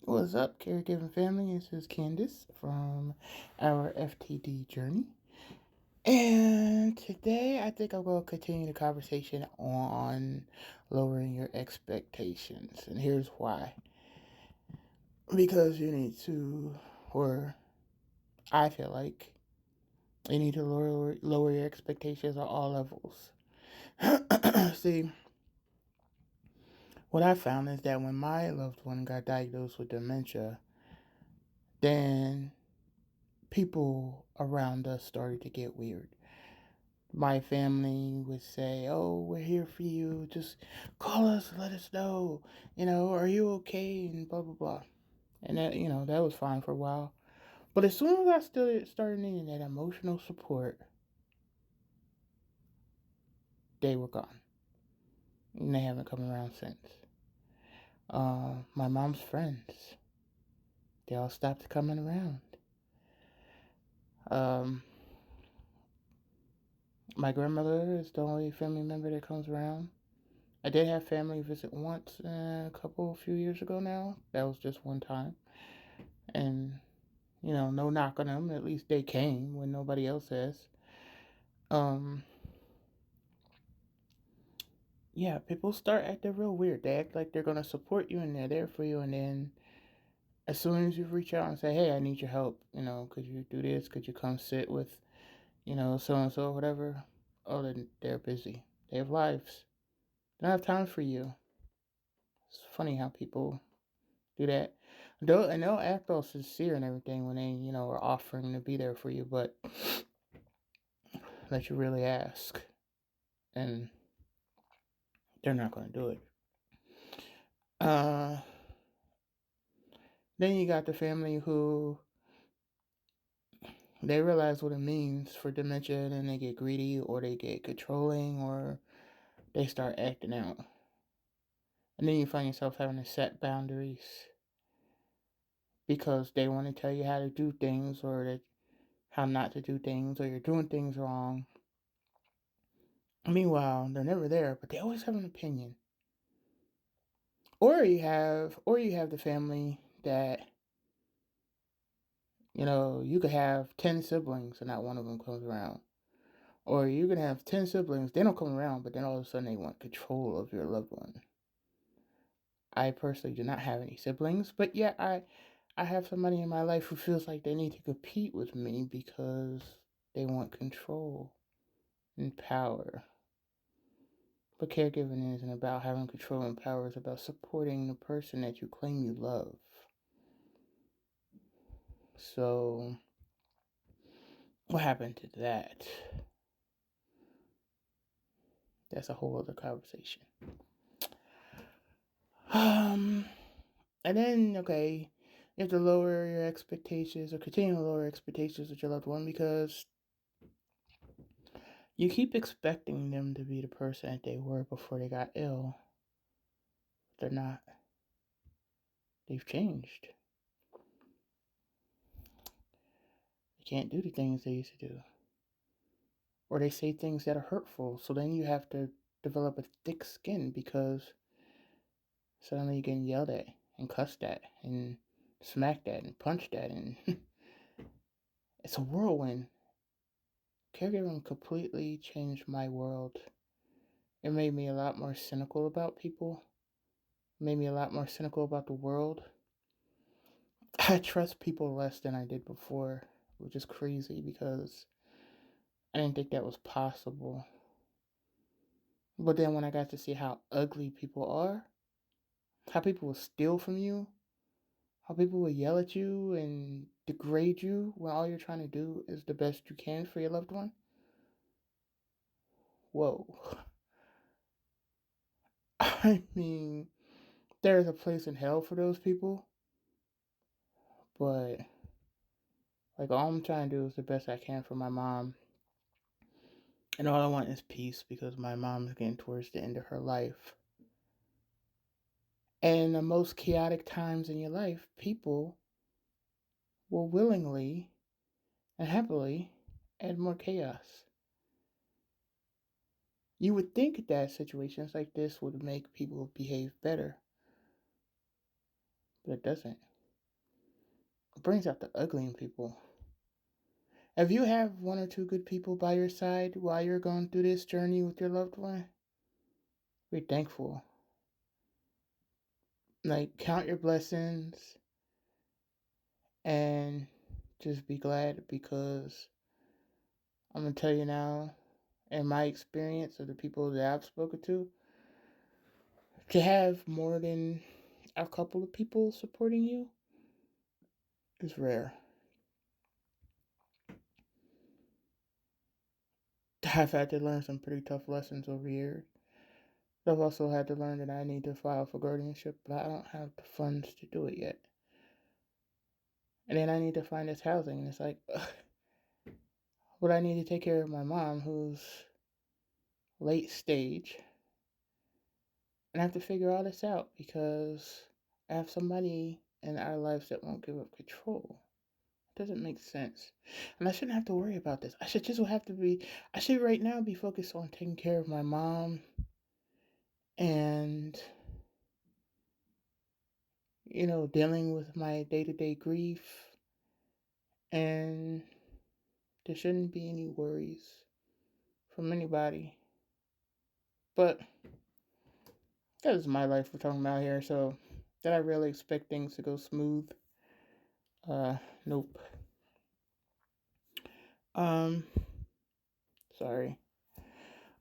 What's up, caregiving family? This is Candace from our FTD Journey. And today I think I'm going to continue the conversation on lowering your expectations. And here's why. Because you need to, or I feel like you need to lower your expectations on all levels. See, what I found is that when my loved one got diagnosed with dementia, then people around us started to get weird. My family would say, "Oh, we're here for you. Just call us, let us know. Are you okay?" And blah blah blah. And that was fine for a while. But as soon as I started needing that emotional support, they were gone, and they haven't come around since. My mom's friends, they all stopped coming around. Um, my grandmother is the only family member that comes around. I did have family visit once, a few years ago now. That was just one time. And, no knock on them. At least they came when nobody else has. Um, yeah, people start acting real weird. They act like they're going to support you and they're there for you. And then as soon as you reach out and say, "Hey, I need your help, could you do this? Could you come sit with, so and so, whatever?" Oh, then they're busy. They have lives. They don't have time for you. It's funny how people do that. And they'll act all sincere and everything when they, are offering to be there for you, but let you really ask. And they're not going to do it. Uh, then you got the family who they realize what it means for dementia and they get greedy or they get controlling or they start acting out. And then you find yourself having to set boundaries because they want to tell you how to do things or how not to do things or you're doing things wrong. Meanwhile, they're never there, but they always have an opinion. Or you have the family that you could have 10 siblings and not one of them comes around. Or you can have 10 siblings, they don't come around, but then all of a sudden they want control of your loved one. I personally do not have any siblings, but yet I have somebody in my life who feels like they need to compete with me because they want control and power. But caregiving isn't about having control and power, it's about supporting the person that you claim you love. So, what happened to that? That's a whole other conversation. Um, and then, okay, you have to lower your expectations or continue to lower expectations with your loved one because you keep expecting them to be the person that they were before they got ill. They're not. They've changed. They can't do the things they used to do. Or they say things that are hurtful. So then you have to develop a thick skin because suddenly you're getting yelled at and cussed at and smacked at and punched at. And it's a whirlwind. Caregiving completely changed my world. It made me a lot more cynical about people. It made me a lot more cynical about the world. I trust people less than I did before, which is crazy because I didn't think that was possible. But then when I got to see how ugly people are, how people will steal from you, how people will yell at you and degrade you when all you're trying to do is the best you can for your loved one. Whoa. I mean, there's a place in hell for those people, but like all I'm trying to do is the best I can for my mom. And all I want is peace because my mom is getting towards the end of her life. And in the most chaotic times in your life, people will willingly and happily add more chaos. You would think that situations like this would make people behave better, but it doesn't. It brings out the ugly in people. If you have one or two good people by your side while you're going through this journey with your loved one, be thankful. Like, count your blessings and just be glad, because I'm going to tell you now, in my experience of the people that I've spoken to have more than a couple of people supporting you is rare. I've had to learn some pretty tough lessons over years. I've also had to learn that I need to file for guardianship, but I don't have the funds to do it yet. And then I need to find this housing, and it's like, but I need to take care of my mom, who's late stage, and I have to figure all this out because I have somebody in our lives that won't give up control. It doesn't make sense. And I shouldn't have to worry about this. I should right now be focused on taking care of my mom and, dealing with my day-to-day grief. And there shouldn't be any worries from anybody. But that is my life we're talking about here. So did I really expect things to go smooth? Nope. Um, Sorry.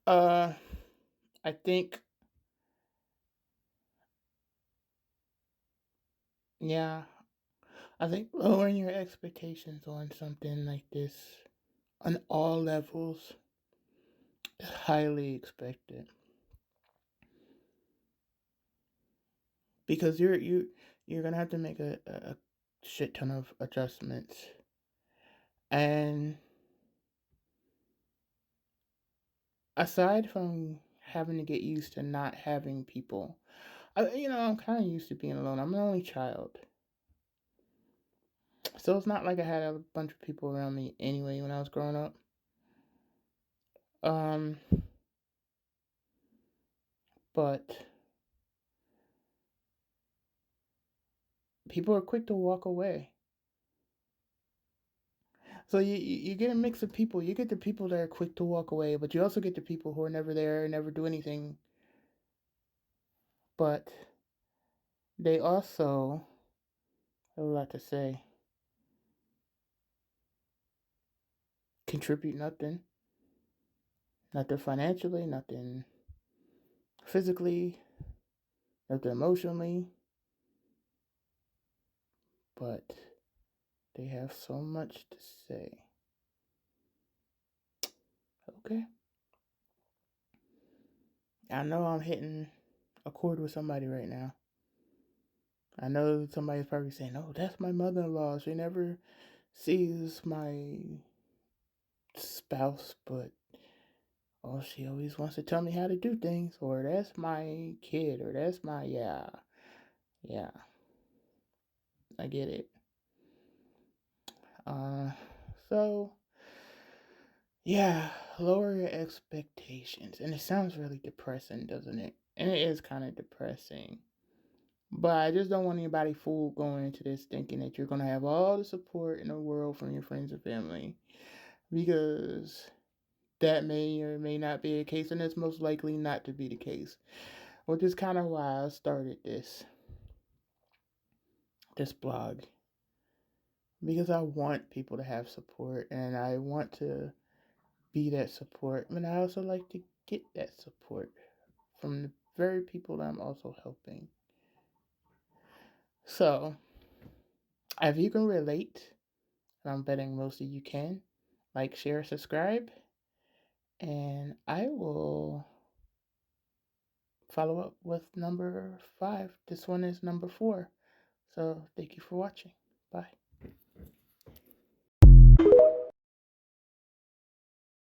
Uh, I think, yeah, I think lowering your expectations on something like this on all levels is highly expected, because you're gonna have to make a shit ton of adjustments, and aside from having to get used to not having people, I'm kind of used to being alone. I'm an only child, so it's not like I had a bunch of people around me anyway when I was growing up. Um, but people are quick to walk away. So you get a mix of people. You get the people that are quick to walk away, but you also get the people who are never there, never do anything. But they also have a lot to say. Contribute nothing. Nothing financially, nothing physically, nothing emotionally. But they have so much to say. Okay. I know I'm hitting a chord with somebody right now. I know somebody's probably saying, "Oh, that's my mother-in-law. She never sees my spouse, but oh, she always wants to tell me how to do things." Or that's my kid, or that's my, yeah, I get it. Uh, so yeah, lower your expectations, and it sounds really depressing, doesn't it? And it is kind of depressing. But I just don't want anybody fooled going into this thinking that you're gonna have all the support in the world from your friends and family, because that may or may not be the case, and it's most likely not to be the case. Which is kind of why I started this blog, because I want people to have support, and I want to be that support, and I also like to get that support from the very people that I'm also helping. So, if you can relate, and I'm betting most of you can, like, share, subscribe, and I will follow up with number 5. This one is number 4. So, thank you for watching. Bye.